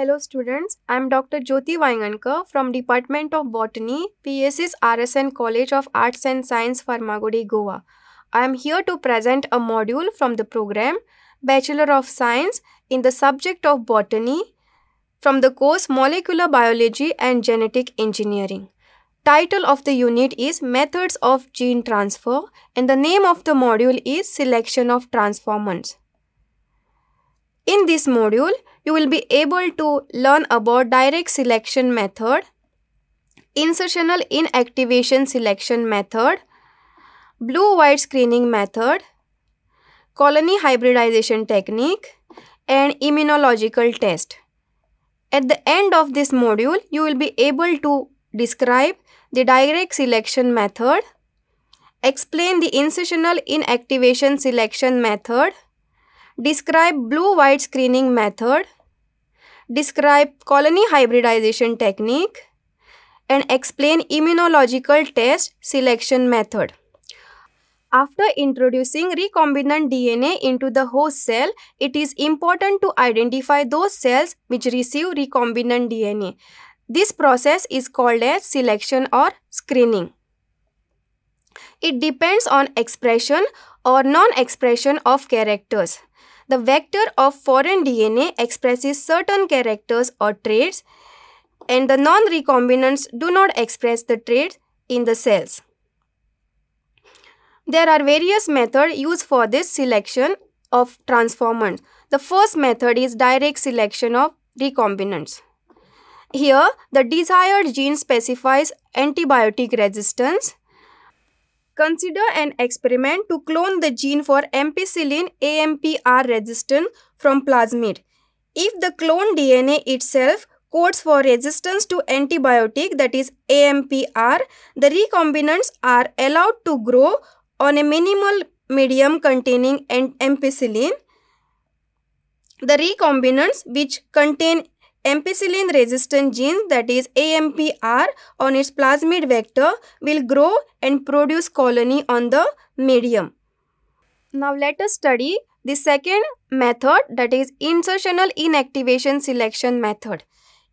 Hello students, I am Dr. Jyoti Vaingankar from Department of Botany, PSS RSN College of Arts and Science, Farmagudi, Goa. I am here to present a module from the program Bachelor of Science in the subject of Botany from the course Molecular Biology and Genetic Engineering. Title of the unit is Methods of Gene Transfer and the name of the module is Selection of Transformants. In this module, you will be able to learn about direct selection method, insertional inactivation selection method, blue-white screening method, colony hybridization technique, and immunological test. At the end of this module, you will be able to describe the direct selection method, explain the insertional inactivation selection method, describe blue-white screening method, describe colony hybridization technique, and explain immunological test selection method. After introducing recombinant DNA into the host cell, it is important to identify those cells which receive recombinant DNA. This process is called as selection or screening. It depends on expression or non-expression of characters. The vector of foreign DNA expresses certain characters or traits, and the non-recombinants do not express the traits in the cells. There are various methods used for this selection of transformants. The first method is direct selection of recombinants. Here, the desired gene specifies antibiotic resistance. Consider an experiment to clone the gene for ampicillin AMPR resistant from plasmid. If the cloned DNA itself codes for resistance to antibiotic, that is AMPR, the recombinants are allowed to grow on a minimal medium containing ampicillin. The recombinants which contain ampicillin resistant gene, that is AMPR, on its plasmid vector will grow and produce colony on the medium. Now let us study the second method, that is insertional inactivation selection method.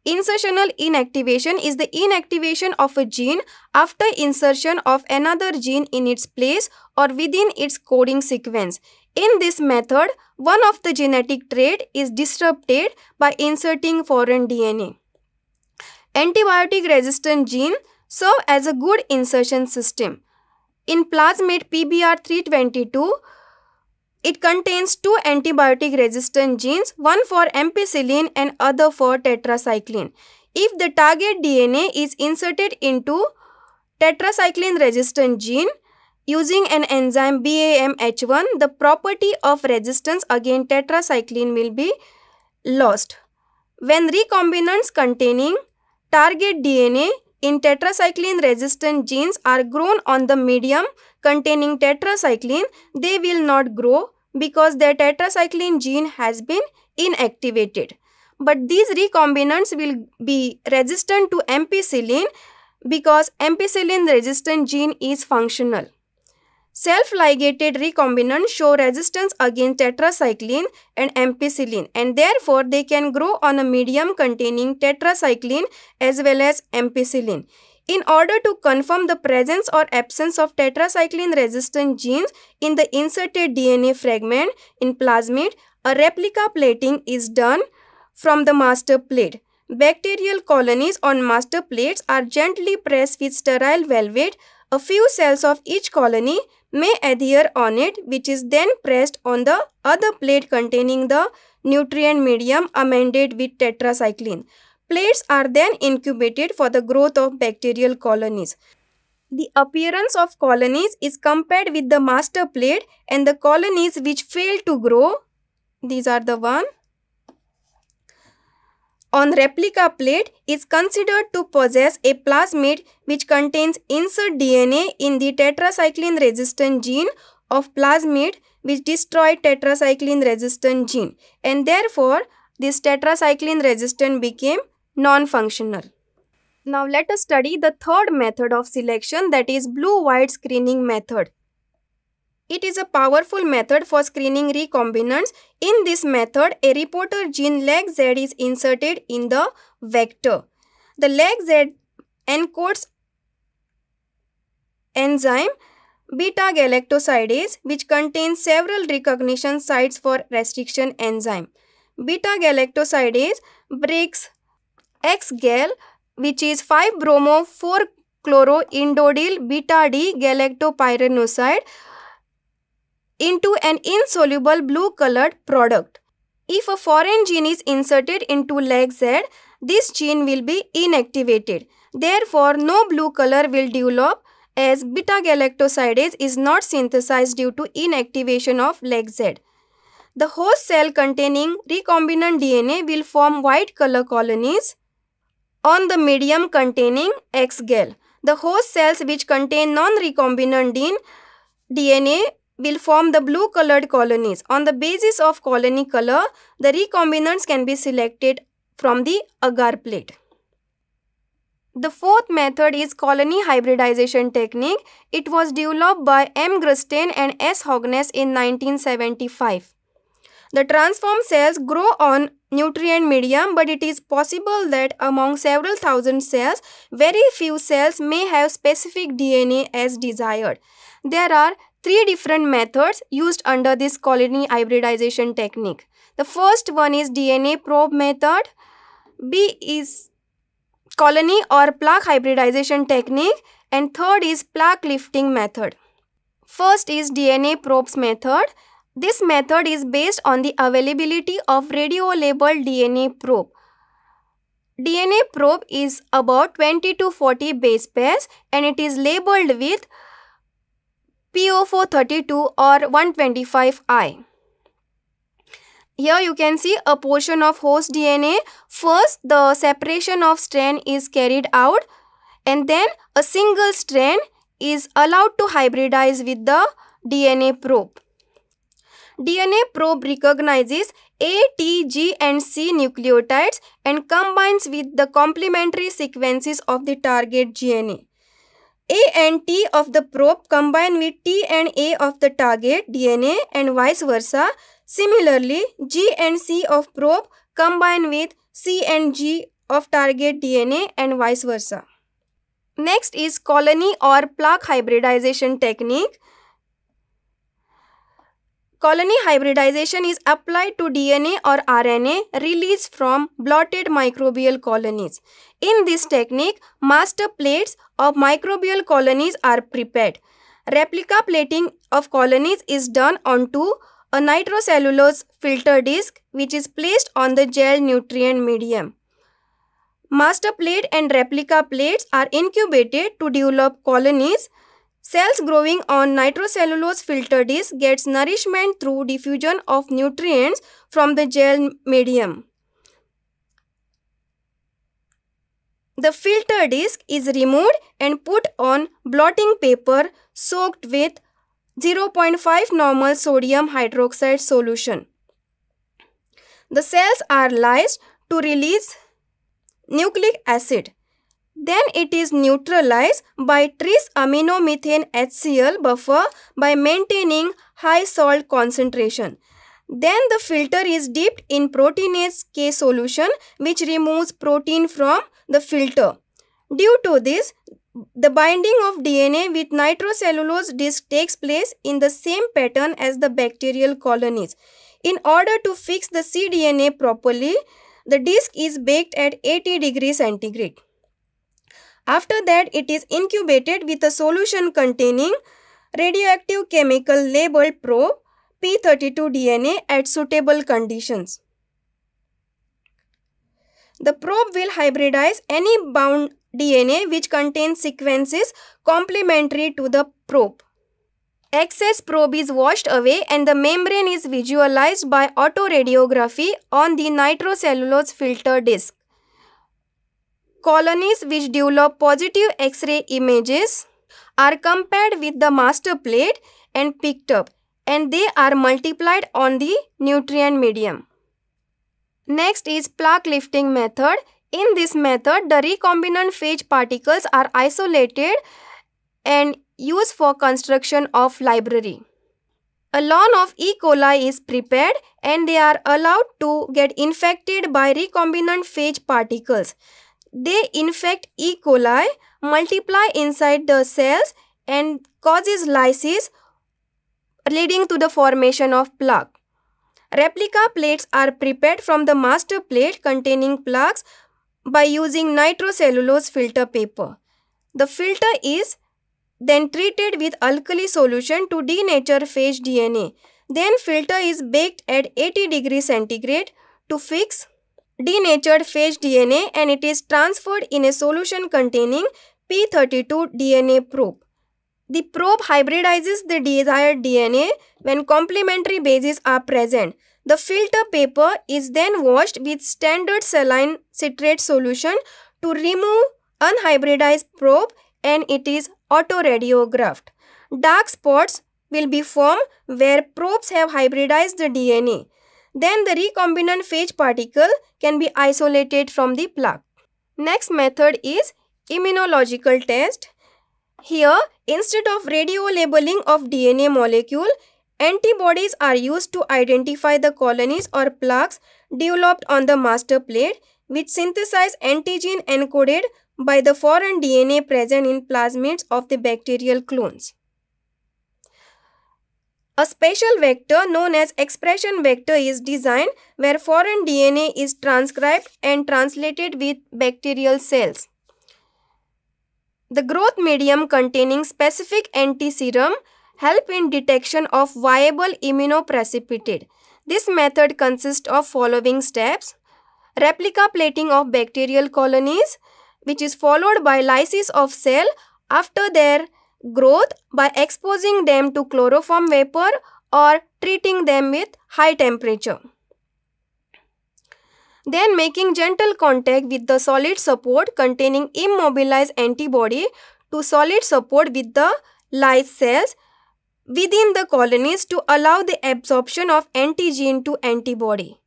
Insertional inactivation is the inactivation of a gene after insertion of another gene in its place or within its coding sequence. In this method, one of the genetic trait is disrupted by inserting foreign DNA. Antibiotic resistant genes serve as a good insertion system. In plasmid PBR322, it contains two antibiotic resistant genes, one for ampicillin and other for tetracycline. If the target DNA is inserted into tetracycline resistant gene using an enzyme BAMH1, the property of resistance against tetracycline will be lost. When recombinants containing target DNA in tetracycline resistant genes are grown on the medium containing tetracycline, they will not grow because their tetracycline gene has been inactivated. But these recombinants will be resistant to ampicillin because ampicillin resistant gene is functional. Self-ligated recombinants show resistance against tetracycline and ampicillin, and therefore they can grow on a medium containing tetracycline as well as ampicillin. In order to confirm the presence or absence of tetracycline resistant genes in the inserted DNA fragment in plasmid, a replica plating is done from the master plate. Bacterial colonies on master plates are gently pressed with sterile velvet. A few cells of each colony may adhere on it, which is then pressed on the other plate containing the nutrient medium amended with tetracycline. Plates are then incubated for the growth of bacterial colonies. The appearance of colonies is compared with the master plate, and the colonies which fail to grow, these are the one on replica plate, is considered to possess a plasmid which contains insert DNA in the tetracycline resistant gene of plasmid which destroyed tetracycline resistant gene, and therefore this tetracycline resistant became non-functional. Now let us study the third method of selection, that is blue-white screening method. It is a powerful method for screening recombinants. In this method, a reporter gene LAG-Z is inserted in the vector. The LAG-Z encodes enzyme beta-galactosidase, which contains several recognition sites for restriction enzyme. Beta-galactosidase breaks X-gal, which is 5-bromo-4-chloroindodyl beta-D galactopyranoside, into an insoluble blue-colored product. If a foreign gene is inserted into LAG-Z, this gene will be inactivated. Therefore, no blue color will develop, as beta-galactosidase is not synthesized due to inactivation of LAG-Z. The host cell containing recombinant DNA will form white color colonies on the medium containing X-gal. The host cells which contain non-recombinant DNA will form the blue colored colonies. On the basis of colony color, the recombinants can be selected from the agar plate. The fourth method is colony hybridization technique. It was developed by M. Grusten and S. Hognes in 1975. The transformed cells grow on nutrient medium, but it is possible that among several thousand cells, very few cells may have specific DNA as desired. There are three different methods used under this colony hybridization technique. The first one is DNA probe method. B is colony or plaque hybridization technique, and third is plaque lifting method. First is DNA probes method. This method is based on the availability of radio-labeled DNA probe. DNA probe is about 20 to 40 base pairs and it is labeled with PO432 or 125I. Here you can see a portion of host DNA. First, the separation of strand is carried out and then a single strand is allowed to hybridize with the DNA probe. DNA probe recognizes A, T, G and C nucleotides and combines with the complementary sequences of the target DNA. A and T of the probe combine with T and A of the target DNA and vice versa. Similarly, G and C of probe combine with C and G of target DNA and vice versa. Next is colony or plaque hybridization technique. Colony hybridization is applied to DNA or RNA released from blotted microbial colonies. In this technique, master plates of microbial colonies are prepared. Replica plating of colonies is done onto a nitrocellulose filter disc which is placed on the gel nutrient medium. Master plate and replica plates are incubated to develop colonies. Cells growing on nitrocellulose filter disc gets nourishment through diffusion of nutrients from the gel medium. The filter disc is removed and put on blotting paper soaked with 0.5 normal sodium hydroxide solution. The cells are lysed to release nucleic acid. Then it is neutralized by tris-aminomethane HCl buffer by maintaining high salt concentration. Then the filter is dipped in proteinase K solution which removes protein from the filter. Due to this, the binding of DNA with nitrocellulose disc takes place in the same pattern as the bacterial colonies. In order to fix the cDNA properly, the disc is baked at 80 degrees centigrade. After that, it is incubated with a solution containing radioactive chemical labeled probe P32 DNA at suitable conditions. The probe will hybridize any bound DNA which contains sequences complementary to the probe. Excess probe is washed away and the membrane is visualized by autoradiography on the nitrocellulose filter disc. Colonies which develop positive X-ray images are compared with the master plate and picked up, and they are multiplied on the nutrient medium. Next is plaque lifting method. In this method, the recombinant phage particles are isolated and used for construction of library. A lawn of E. coli is prepared and they are allowed to get infected by recombinant phage particles. They infect E. coli, multiply inside the cells and causes lysis, leading to the formation of plaque. Replica plates are prepared from the master plate containing plaques by using nitrocellulose filter paper. The filter is then treated with alkali solution to denature phage DNA. Then filter is baked at 80 degrees centigrade to fix denatured phage DNA and it is transferred in a solution containing P32 DNA probe. The probe hybridizes the desired DNA when complementary bases are present. The filter paper is then washed with standard saline citrate solution to remove unhybridized probe and it is autoradiographed. Dark spots will be formed where probes have hybridized the DNA. Then the recombinant phage particle can be isolated from the plaque. Next method is immunological test. Here, instead of radiolabeling of DNA molecule, antibodies are used to identify the colonies or plaques developed on the master plate which synthesize antigen encoded by the foreign DNA present in plasmids of the bacterial clones. A special vector known as expression vector is designed where foreign DNA is transcribed and translated with bacterial cells. The growth medium containing specific antiserum help in detection of viable immunoprecipitate. This method consists of following steps: replica plating of bacterial colonies, which is followed by lysis of cell after their growth by exposing them to chloroform vapor or treating them with high temperature. Then making gentle contact with the solid support containing immobilized antibody to solid support with the lyse cells within the colonies to allow the absorption of antigen to antibody.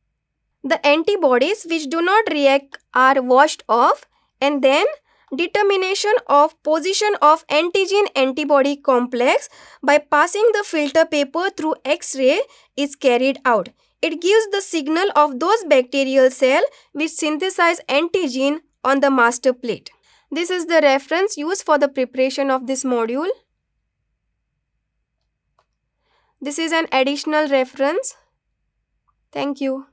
The antibodies which do not react are washed off and then determination of position of antigen-antibody complex by passing the filter paper through X-ray is carried out. It gives the signal of those bacterial cells which synthesize antigen on the master plate. This is the reference used for the preparation of this module. This is an additional reference. Thank you.